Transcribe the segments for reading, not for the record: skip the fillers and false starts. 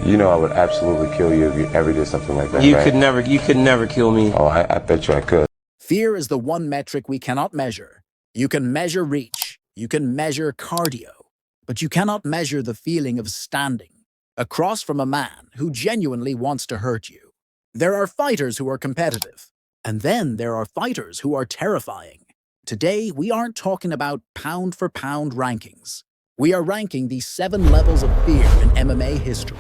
You know I would absolutely kill you if you ever did something like that, You right? you could never kill me. Oh, I bet you I could. Fear is the one metric we cannot measure. You can measure reach, you can measure cardio, but you cannot measure the feeling of standing across from a man who genuinely wants to hurt you. There are fighters who are competitive, and then there are fighters who are terrifying. Today, we aren't talking about pound-for-pound rankings. We are ranking the 7 levels of fear in MMA history.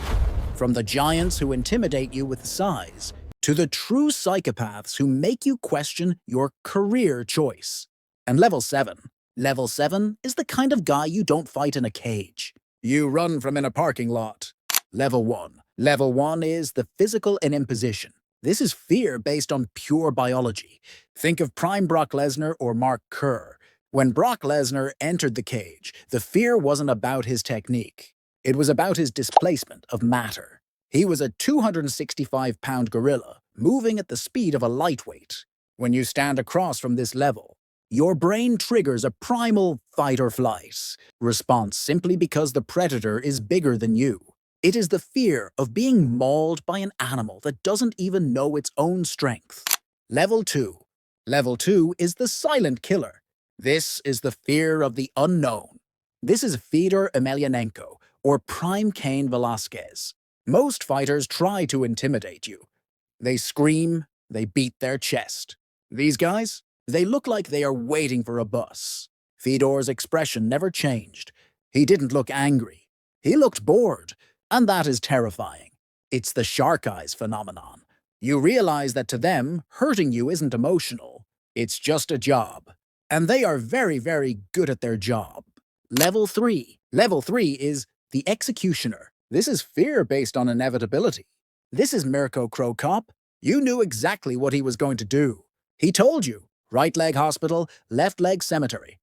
From the giants who intimidate you with size, to the true psychopaths who make you question your career choice. And level 7. Level 7 is the kind of guy you don't fight in a cage. You run from in a parking lot. Level 1. Level 1 is the physical and imposition. This is fear based on pure biology. Think of prime Brock Lesnar or Mark Kerr. When Brock Lesnar entered the cage, the fear wasn't about his technique. It was about his displacement of matter. He was a 265-pound gorilla, moving at the speed of a lightweight. When you stand across from this level, your brain triggers a primal fight-or-flight response simply because the predator is bigger than you. It is the fear of being mauled by an animal that doesn't even know its own strength. Level 2. Level 2 is the silent killer. This is the fear of the unknown. This is Fedor Emelianenko, or Prime Cain Velasquez. Most fighters try to intimidate you. They scream, they beat their chest. These guys, they look like they are waiting for a bus. Fedor's expression never changed. He didn't look angry. He looked bored, and that is terrifying. It's the shark eyes phenomenon. You realize that to them, hurting you isn't emotional. It's just a job. And they are very, very good at their job. Level 3. Level 3 is the executioner. This is fear based on inevitability. This is Mirko Cro Cop. You knew exactly what he was going to do. He told you, right leg hospital, left leg cemetery.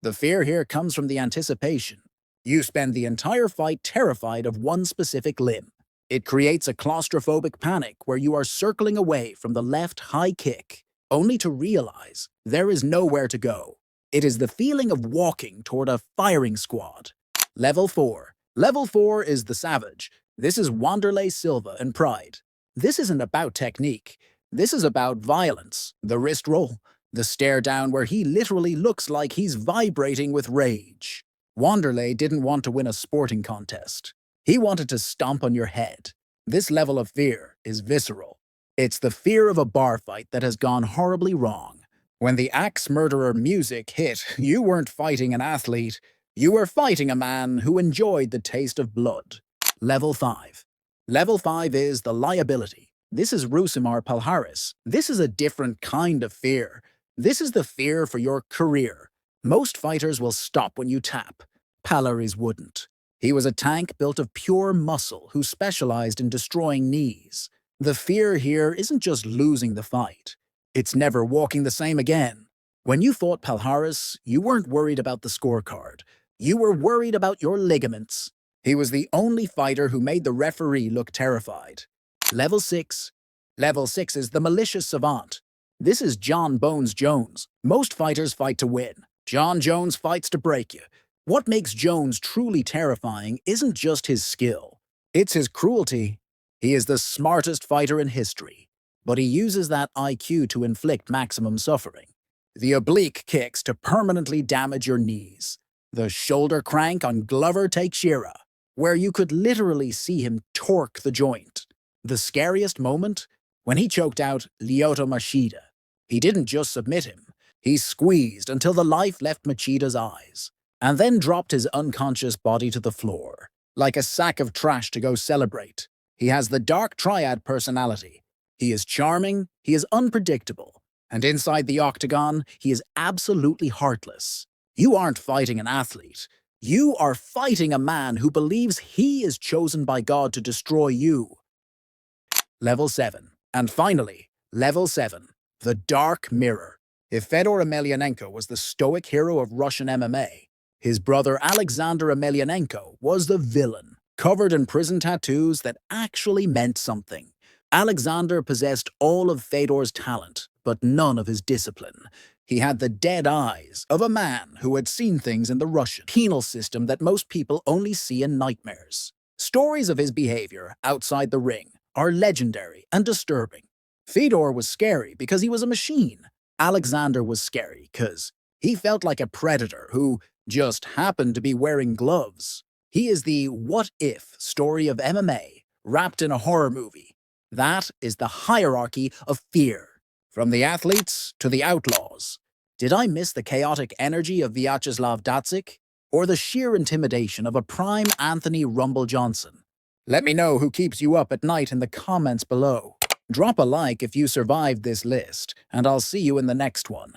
The fear here comes from the anticipation. You spend the entire fight terrified of one specific limb. It creates a claustrophobic panic where you are circling away from the left high kick, only to realize there is nowhere to go. It is the feeling of walking toward a firing squad. Level 4. Level 4 is the savage. This is Wanderlei, Silva, and Pride. This isn't about technique. This is about violence. The wrist roll, the stare down where he literally looks like he's vibrating with rage. Wanderlei didn't want to win a sporting contest. He wanted to stomp on your head. This level of fear is visceral. It's the fear of a bar fight that has gone horribly wrong. When the axe murderer music hit, you weren't fighting an athlete. You were fighting a man who enjoyed the taste of blood. Level 5. Level 5 is the liability. This is Rousimar Palhares. This is a different kind of fear. This is the fear for your career. Most fighters will stop when you tap. Palhares wouldn't. He was a tank built of pure muscle who specialized in destroying knees. The fear here isn't just losing the fight. It's never walking the same again. When you fought Palhares, you weren't worried about the scorecard. You were worried about your ligaments. He was the only fighter who made the referee look terrified. Level 6. Level 6 is the malicious savant. This is John Bones Jones. Most fighters fight to win. John Jones fights to break you. What makes Jones truly terrifying isn't just his skill. It's his cruelty. He is the smartest fighter in history, but he uses that IQ to inflict maximum suffering. The oblique kicks to permanently damage your knees. The shoulder crank on Glover Teixeira, where you could literally see him torque the joint. The scariest moment? When he choked out Lyoto Machida. He didn't just submit him. He squeezed until the life left Machida's eyes, and then dropped his unconscious body to the floor, like a sack of trash to go celebrate. He has the dark triad personality. He is charming, he is unpredictable, and inside the octagon, he is absolutely heartless. You aren't fighting an athlete. You are fighting a man who believes he is chosen by God to destroy you. Level 7. And finally, Level 7. The Dark Mirror. If Fedor Emelianenko was the stoic hero of Russian MMA, his brother Alexander Emelianenko was the villain, covered in prison tattoos that actually meant something. Alexander possessed all of Fedor's talent, but none of his discipline. He had the dead eyes of a man who had seen things in the Russian penal system that most people only see in nightmares. Stories of his behavior outside the ring are legendary and disturbing. Fedor was scary because he was a machine. Alexander was scary because he felt like a predator who just happened to be wearing gloves. He is the what-if story of MMA wrapped in a horror movie. That is the hierarchy of fear. From the athletes to the outlaws. Did I miss the chaotic energy of Vyacheslav Datsik? Or the sheer intimidation of a prime Anthony Rumble Johnson? Let me know who keeps you up at night in the comments below. Drop a like if you survived this list, and I'll see you in the next one.